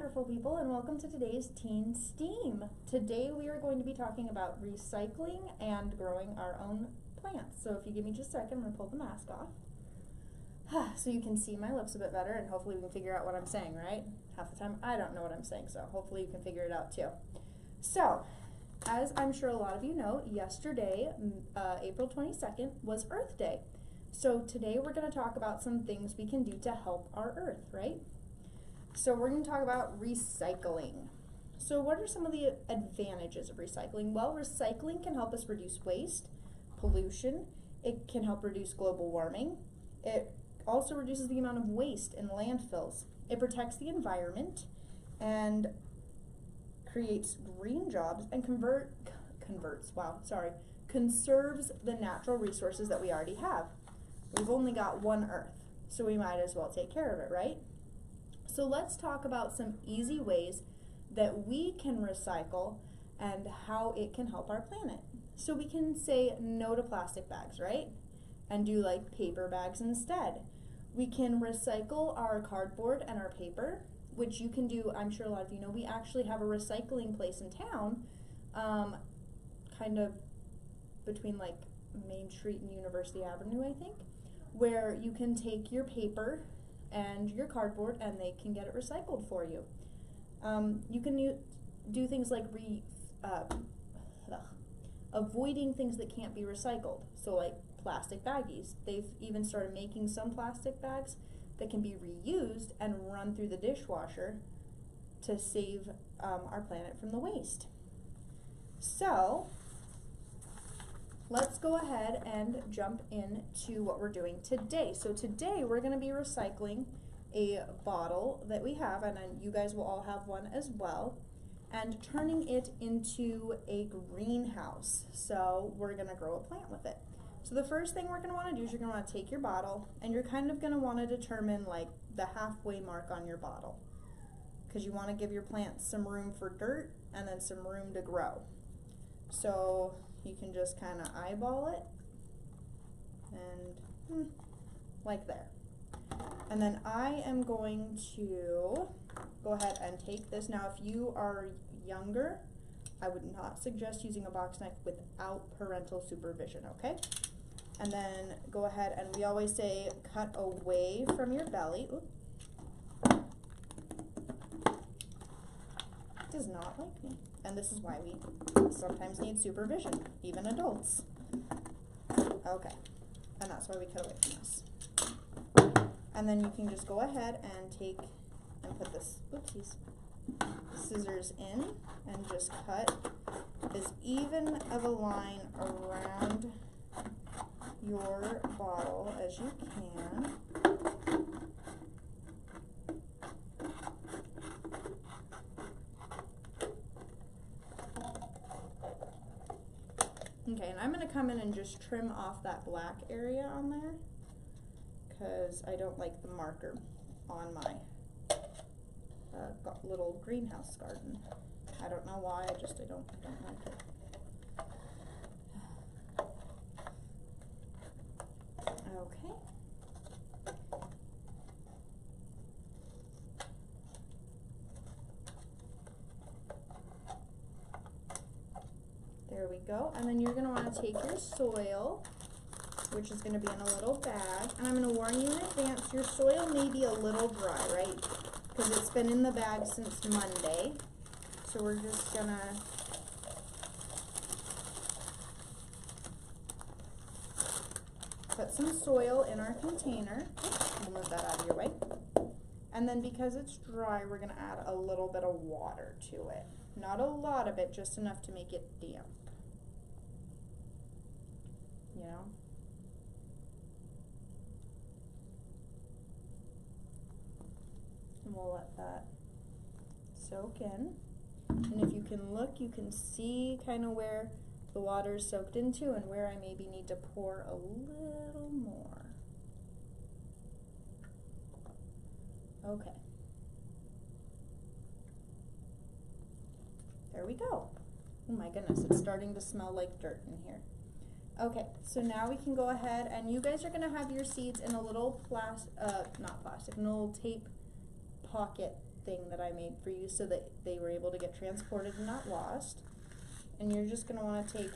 wonderful people, and welcome to today's Teen STEAM. Today we are going to be talking about recycling and growing our own plants. So if you give me just a second, I'm going to pull the mask off so you can see my lips a bit better, and hopefully we can figure out what I'm saying, right? Half the time I don't know what I'm saying, so hopefully you can figure it out too. So, as I'm sure a lot of you know, yesterday, April 22nd, was Earth Day. So today we're going to talk about some things we can do to help our Earth, right? So we're going to talk about recycling. So what are some of the advantages of recycling? Well, recycling can help us reduce waste, pollution. It can help reduce global warming. It also reduces the amount of waste in landfills. It protects the environment and creates green jobs and conserves the natural resources that we already have. We've only got one Earth, so we might as well take care of it, right? So let's talk about some easy ways that we can recycle and how it can help our planet. So we can say no to plastic bags, right? And do like paper bags instead. We can recycle our cardboard and our paper, which you can do. I'm sure a lot of you know we actually have a recycling place in town, kind of between like Main Street and University Avenue, I think, where you can take your paper and your cardboard and they can get it recycled for you. You can do things like avoiding things that can't be recycled. So like plastic baggies. They've even started making some plastic bags that can be reused and run through the dishwasher to save our planet from the waste. So let's go ahead and jump into what we're doing today. So today we're going to be recycling a bottle that we have, and then you guys will all have one as well, and turning it into a greenhouse. So we're going to grow a plant with it. So the first thing we're going to want to do is you're going to want to take your bottle, and you're kind of going to want to determine like the halfway mark on your bottle, because you want to give your plants some room for dirt and then some room to grow. So you can just kind of eyeball it and like there. And then I am going to go ahead and take this. Now if you are younger, I would not suggest using a box knife without parental supervision, okay? And then go ahead, and we always say cut away from your belly. Oop. It does not like me. And this is why we sometimes need supervision, even adults. Okay, and that's why we cut away from this. And then you can just go ahead and take and put this, oopsies, scissors in and just cut as even of a line around your bottle as you can. Okay, and I'm going to come in and just trim off that black area on there because I don't like the marker on my little greenhouse garden. I don't know why, I don't like it. Okay. There we go. And then you're going to want to take your soil, which is going to be in a little bag. And I'm going to warn you in advance, your soil may be a little dry, right? Because it's been in the bag since Monday. So we're just going to put some soil in our container. We'll move that out of your way. And then because it's dry, we're going to add a little bit of water to it. Not a lot of it, just enough to make it damp. You know? And we'll let that soak in. And if you can look, you can see kind of where the water is soaked into and where I maybe need to pour a little more. Okay. There we go. Oh my goodness, it's starting to smell like dirt in here. Okay, so now we can go ahead, and you guys are going to have your seeds in a little not plastic, an old tape pocket thing that I made for you so that they were able to get transported and not lost. And you're just gonna wanna take,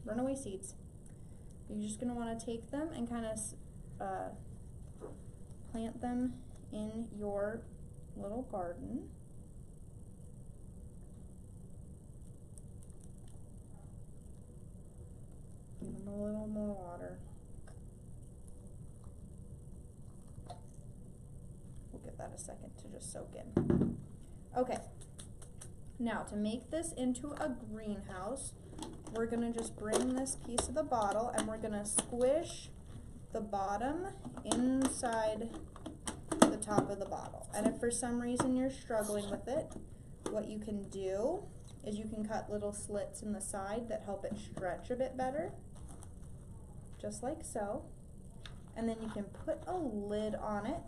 runaway seeds. You're just gonna wanna take them and kind of plant them in your little garden. Give them a little more water. We'll give that a second to just soak in. Okay, now to make this into a greenhouse, we're gonna just bring this piece of the bottle and we're gonna squish the bottom inside the top of the bottle. And if for some reason you're struggling with it, what you can do is you can cut little slits in the side that help it stretch a bit better, just like so. And then you can put a lid on it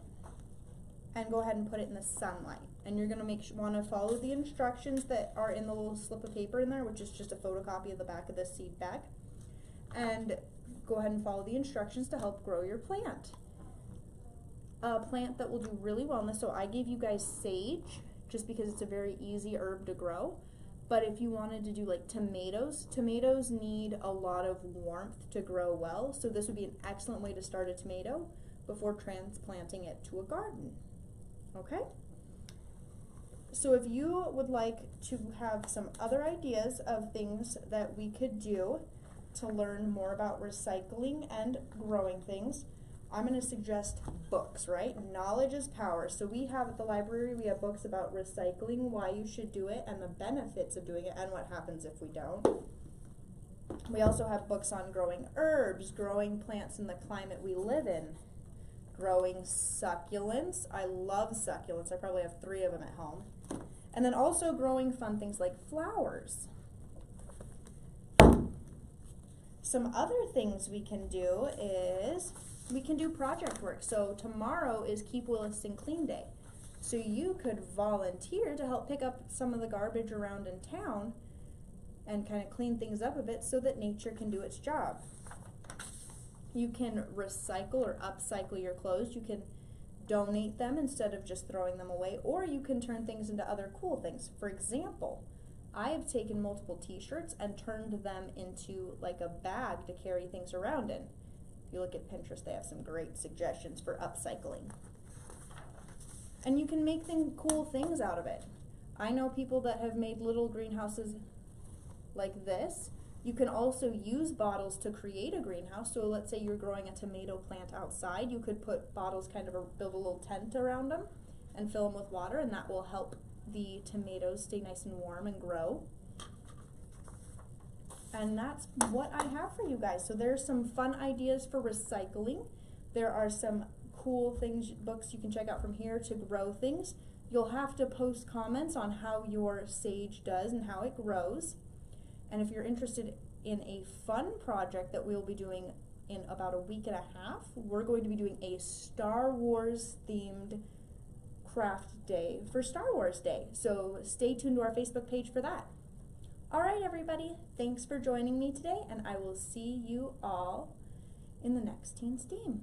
and go ahead and put it in the sunlight. And you're gonna want to follow the instructions that are in the little slip of paper in there, which is just a photocopy of the back of the seed bag. And go ahead and follow the instructions to help grow your plant. A plant that will do really well in this, so I gave you guys sage, just because it's a very easy herb to grow. But if you wanted to do like tomatoes need a lot of warmth to grow well, so this would be an excellent way to start a tomato before transplanting it to a garden. Okay? So if you would like to have some other ideas of things that we could do to learn more about recycling and growing things, I'm going to suggest books, right? Knowledge is power. So we have at the library, we have books about recycling, why you should do it, and the benefits of doing it, and what happens if we don't. We also have books on growing herbs, growing plants in the climate we live in, growing succulents. I love succulents. I probably have 3 of them at home. And then also growing fun things like flowers. Some other things we can do is we can do project work. So tomorrow is Keep Williston Clean Day. So you could volunteer to help pick up some of the garbage around in town and kind of clean things up a bit so that nature can do its job. You can recycle or upcycle your clothes. You can donate them instead of just throwing them away, or you can turn things into other cool things. For example, I have taken multiple t-shirts and turned them into like a bag to carry things around in. If you look at Pinterest, they have some great suggestions for upcycling. And you can make cool things out of it. I know people that have made little greenhouses like this. You can also use bottles to create a greenhouse. So let's say you're growing a tomato plant outside. You could put bottles, build a little tent around them and fill them with water, and that will help the tomatoes stay nice and warm and grow. And that's what I have for you guys. So there's some fun ideas for recycling. There are some cool things, books you can check out from here to grow things. You'll have to post comments on how your sage does and how it grows. And if you're interested in a fun project that we'll be doing in about a week and a half, we're going to be doing a Star Wars themed craft day for Star Wars Day. So stay tuned to our Facebook page for that. All right, everybody, thanks for joining me today, and I will see you all in the next Teen STEAM.